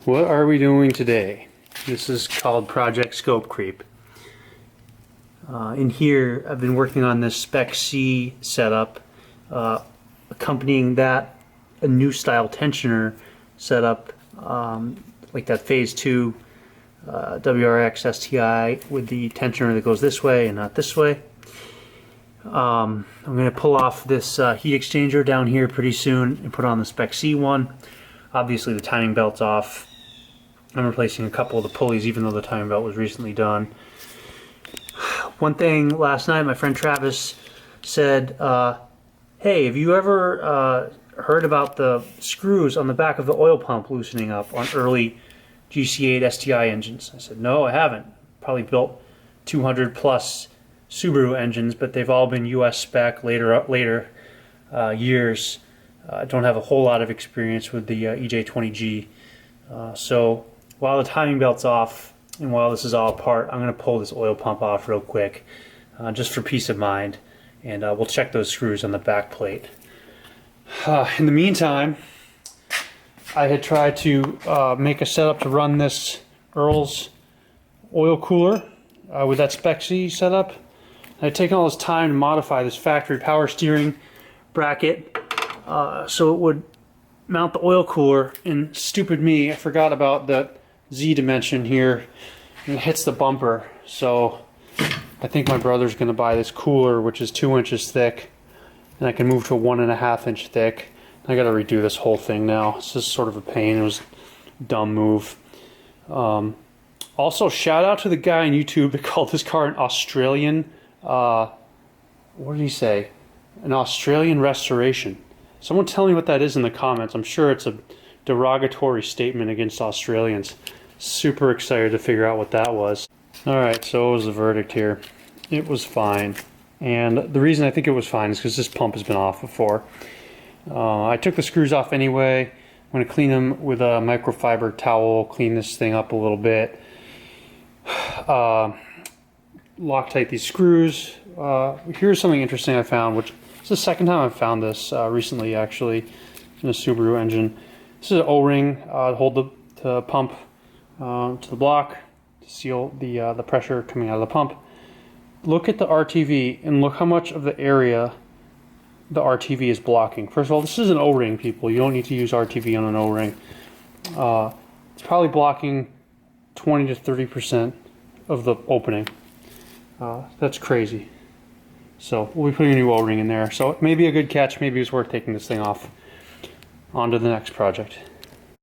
What are we doing today? This is called Project Scope Creep. In here, I've been working on this Spec C setup. Accompanying that, a new style tensioner setup, like that Phase 2 WRX STI with the tensioner that goes this way and not this way. I'm going to pull off this heat exchanger down here pretty soon and put on the Spec C one. Obviously the timing belt's off. I'm replacing a couple of the pulleys even though the timing belt was recently done. One thing last night, my friend Travis said, hey, have you ever heard about the screws on the back of the oil pump loosening up on early GC8 STI engines? I said, no, I haven't. Probably built 200 plus Subaru engines, but they've all been US spec later years. I don't have a whole lot of experience with the EJ20G. So while the timing belt's off and while this is all apart, I'm going to pull this oil pump off real quick just for peace of mind, and we'll check those screws on the back plate. In the meantime, I had tried to make a setup to run this Earl's oil cooler with that Spec C setup. I had taken all this time to modify this factory power steering bracket so it would mount the oil cooler, and stupid me, I forgot about the Z dimension here, and it hits the bumper. So I think my brother's going to buy this cooler, which is 2 inches thick, and I can move to a 1.5 inch thick. I got to redo this whole thing now. It's just sort of a pain. It was a dumb move. Also, shout out to the guy on YouTube that called this car an Australian, what did he say? An Australian restoration. Someone tell me what that is in the comments. I'm sure it's a derogatory statement against Australians. Super excited to figure out what that was. Alright, so what was the verdict here? It was fine. And the reason I think it was fine is because this pump has been off before. I took the screws off anyway. I'm going to clean them with a microfiber towel, clean this thing up a little bit. Loctite these screws. Here's something interesting I found, which is the second time I've found this recently, actually, in a Subaru engine. This is an O-ring to hold the pump to the block to seal the pressure coming out of the pump. Look at the RTV and look how much of the area the RTV is blocking. First of all, this is an O-ring, people. You don't need to use RTV on an O-ring. It's probably blocking 20 to 30% of the opening. That's crazy. So we'll be putting a new O-ring in there. So maybe a good catch. Maybe it's worth taking this thing off. On to the next project.